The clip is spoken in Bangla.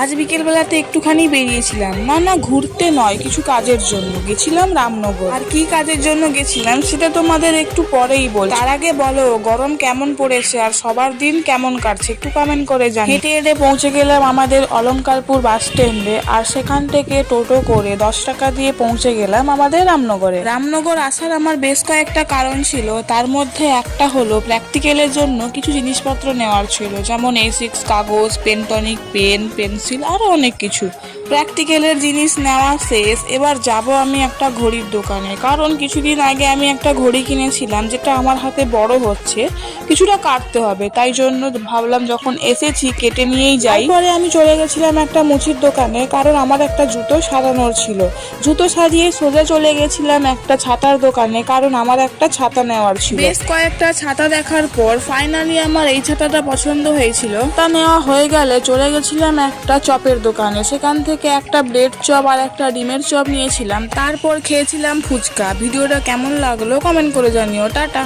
আজ বিকেলবেলাতে একটুখানি বেরিয়েছিলাম, না ঘুরতে নয়, কিছু কাজের জন্য গেছিলাম রামনগর। আর কি কাজের জন্য গেছিলাম সেটা তোমাদের একটু পরেই বল। তার আগে বলো গরম কেমন পড়েছে আর সবার দিন কেমন কাটছে একটু কমেন্ট করে জানি। হেঁটে হেঁটে পৌঁছে গেলাম আমাদের অলংকারপুর বাস স্ট্যান্ডে, আর সেখান থেকে টোটো করে 10 টাকা দিয়ে পৌঁছে গেলাম আমাদের রামনগরে। রামনগর আসার আমার বেশ কয়েকটা কারণ ছিল, তার মধ্যে একটা হলো প্র্যাকটিক্যালের জন্য কিছু জিনিসপত্র নেওয়ার ছিল, যেমন A6 কাগজ, পেনটনিক, পেন, পেন্সিল আরো অনেক কিছু। প্র্যাকটিক্যালের জিনিস নেওয়া শেষ, এবার যাব আমি একটা ঘড়ির দোকানে, কারণ কিছুদিন আগে আমি একটা ঘড়ি কিনেছিলাম যেটা আমার হাতে বড় হচ্ছে, কিছুটা কাটতে হবে, তাই জন্য ভাবলাম যখন এসেছি কেটে নিয়েই যাই। পরে আমি চলে গেছিলাম একটা মুচির দোকানে, কারণ আমার একটা জুতো সারানোর ছিল। জুতো সারিয়ে সোজা চলে গেছিলাম একটা ছাতার দোকানে, কারণ আমার একটা ছাতা নেওয়ার ছিল। বেশ কয়েকটা ছাতা দেখার পর ফাইনালি আমার এই ছাতাটা পছন্দ হয়েছিল। তা নেওয়া হয়ে গেলে চলে গেছিলাম একটা চপের দোকানে, সেখান থেকে একটা ব্রেড চপ আর একটা ডিমের চপ নিয়েছিলাম। তারপর খেয়েছিলাম ফুচকা। ভিডিওটা কেমন লাগলো কমেন্ট করে জানিও। টাটা।